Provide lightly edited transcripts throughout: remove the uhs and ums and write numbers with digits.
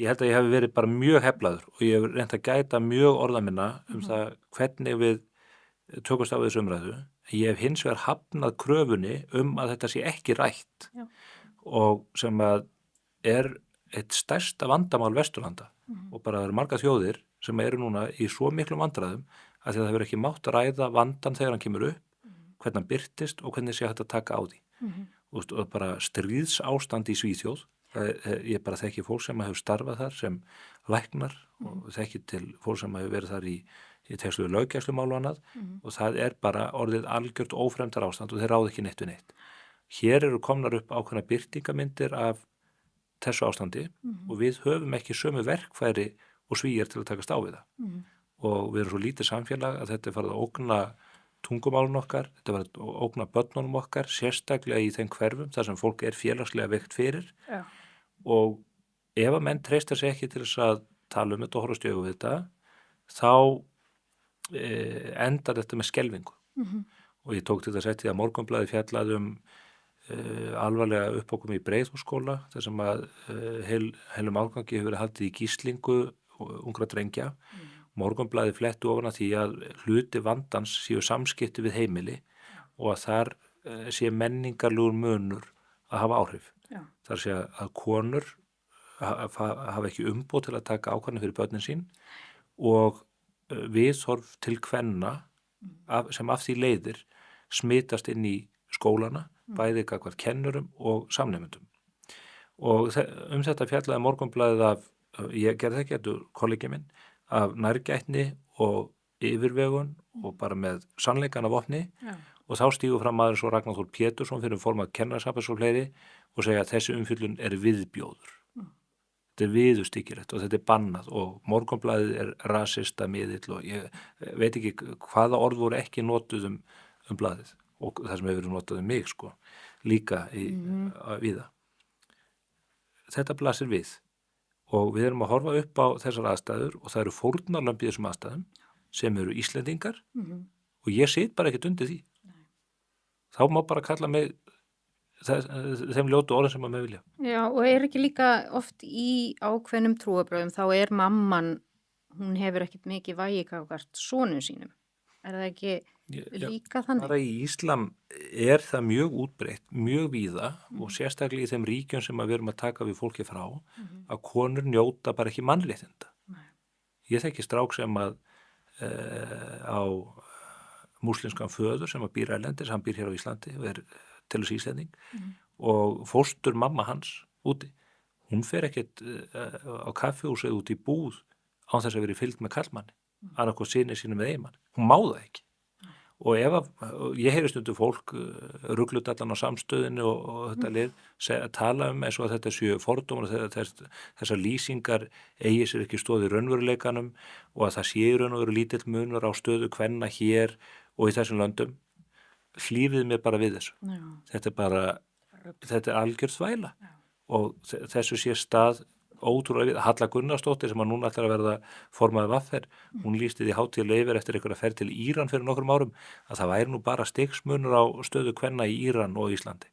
Ég held að ég hef verið bara mjög heflaður og ég hef reynt að gæta mjög orða minna það hvernig við tökumst á þessu umræðu. Ég hef hins vegar hafnað kröfunni að þetta sé ekki rætt Já. og sem að er eitt stærsta vandamál Vesturlanda og bara það eru margar þjóðir sem eru núna í svo miklum vandræðum að því að það hefur ekki mátt að ræða vandan þegar hann kemur upp, hvernig hann birtist og hvernig sé hægt að taka á því. Og bara stríðsástand í Svíþjóð. Ég bara þekki fólk sem hefur starfað þar sem læknar og þekki til fólk sem hefur verið þar í tengslu við löggæslumál og annað og það er bara orðið algjört ófremdar ástand og þeir ráða ekki neitt við neitt. Hér eru komnar upp ákveðna birtingamyndir af þessu ástandi og við höfum ekki sömu verkfæri og Svíar til að takast á við það. Og við erum svo lítið samfélag að þetta er farið að ógna tungumálun okkar, þetta var að ógna börnunum okkar, sérstaklega í þeim hverfum þar sem fólk er félagslega veikt fyrir. Já. Og ef að menn treystar sig ekki til þess að tala þetta og horfast í augu við þetta, þá endar þetta með skelfingu. Og ég tók til þess að Morgunblaðið fjallaði alvarlega uppákomu í Breiðholtsskóla, þar sem að heilum ágangi hefur verið haldið í gíslingu ungra drengja. Morgunblaðið flettu ofan að því að hluti vandans séu samskipti við heimili og að þar sé menningarlegur munur að hafa áhrif. Já. Þar sé að konur hafa ekki umboð til að taka ákvarðanir fyrir börnin sín og viðhorf til kvenna sem af því leiðir smitast inn í skólana, bæði gagnvart kennurum og samnemendum. Og þetta fjallaði Morgunblaðið af, ég gerði það ekki, kollegi minn, af nærgætni og yfirvegun og bara með sannleikan af vopni. Já. Og þá stígur fram maður svo Ragnar Þór Pétursson fyrir formað kennarasambands og fleiri og segja að þessi umfjöllun er viðbjóður. Þetta er viðurstyggilegt og þetta er bannað og Morgunblaðið er rasista miðill og ég veit ekki hvaða orð voru ekki notuð blaðið og það sem hefur verið notað mig sko, líka við það. Þetta blasir við. Og við erum að horfa upp á þessar aðstæður og það eru fórnarlömb í þessum aðstæðum sem eru Íslendingar og ég sit bara ekkert undir því. Þá má bara kalla mig þeim ljótu orðin sem að mig vilja. Já, og er ekki líka oft í ákveðnum trúarbrögðum, þá er mamman, hún hefur ekkert mikið vægi gagnvart sonum sínum. Er það ekki líka þannig? Bara í Íslam er það mjög útbreitt, mjög víða og sérstaklega í þeim ríkjum sem við erum að taka við fólki frá að konur njóta bara ekki mannréttinda. Ég þekki strák sem að á múslimskan föður sem að býr erlendis, hann býr hér á Íslandi og er til þess Íslending og fóstur mamma hans úti. Hún fer ekkert á kaffihúsið út í búð án þess að vera fylgd með karlmanni. Annarkoð syni sínu með eiginmann. Hún má það ekki. Og ég heyri stundum fólk ruglut allan á samstöðinu og þetta lið tala eins og að þetta séu fordómar og þessar lýsingar eigi sér ekki stóð í raunveruleikanum og að það séu raun og veru lítill munur á stöðu kvenna hér og í þessum löndum. Hlífið mér bara við þessu. Já. Þetta er algjörð þvæla og þessu sé stað ótrúlega við. Halla Gunnarsdóttir sem að núna ætlar að verða formaður VR, hún lýsti því hátíðlega yfir eftir einhverja ferð til Íran fyrir nokkrum árum að það væri nú bara stigsmunur á stöðu kvenna í Íran og Íslandi.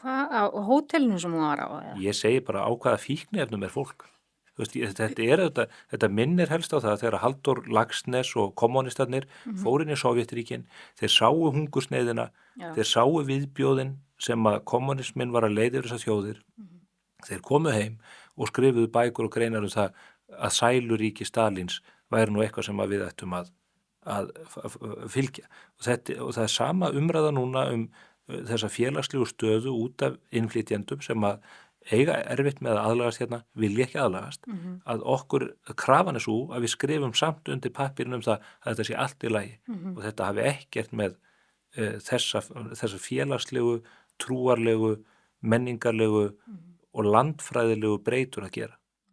Hvað á hótelinu sem hún var á? Eða? Ég segi bara á hvaða fíkniefnum er fólk. Þetta minnir helst á það þegar Halldór Laxness og kommunistarnir fóru inn í Sovétríkin, þeir sáu hungursneyðina, þeir sáu viðbjóðin sem að kommunismin var að leiða yfir þessar þjóðir. Þeir komu heim og skrifuðu bækur og greinar það að sæluríki Stalins væri nú eitthvað sem við ættum að fylgja. Og það er sama umræða núna þessa félagslegu stöðu út af innflytjendum sem að eiga erfitt með að aðlagast hérna, vilja ekki aðlagast, að okkur krafan er svo að við skrifum samt undir pappírinn það að þetta sé allt í lagi og þetta hafi ekkert með þessa félagslegu, trúarlegu, menningarlegu og landfræðilegu breytur að gera.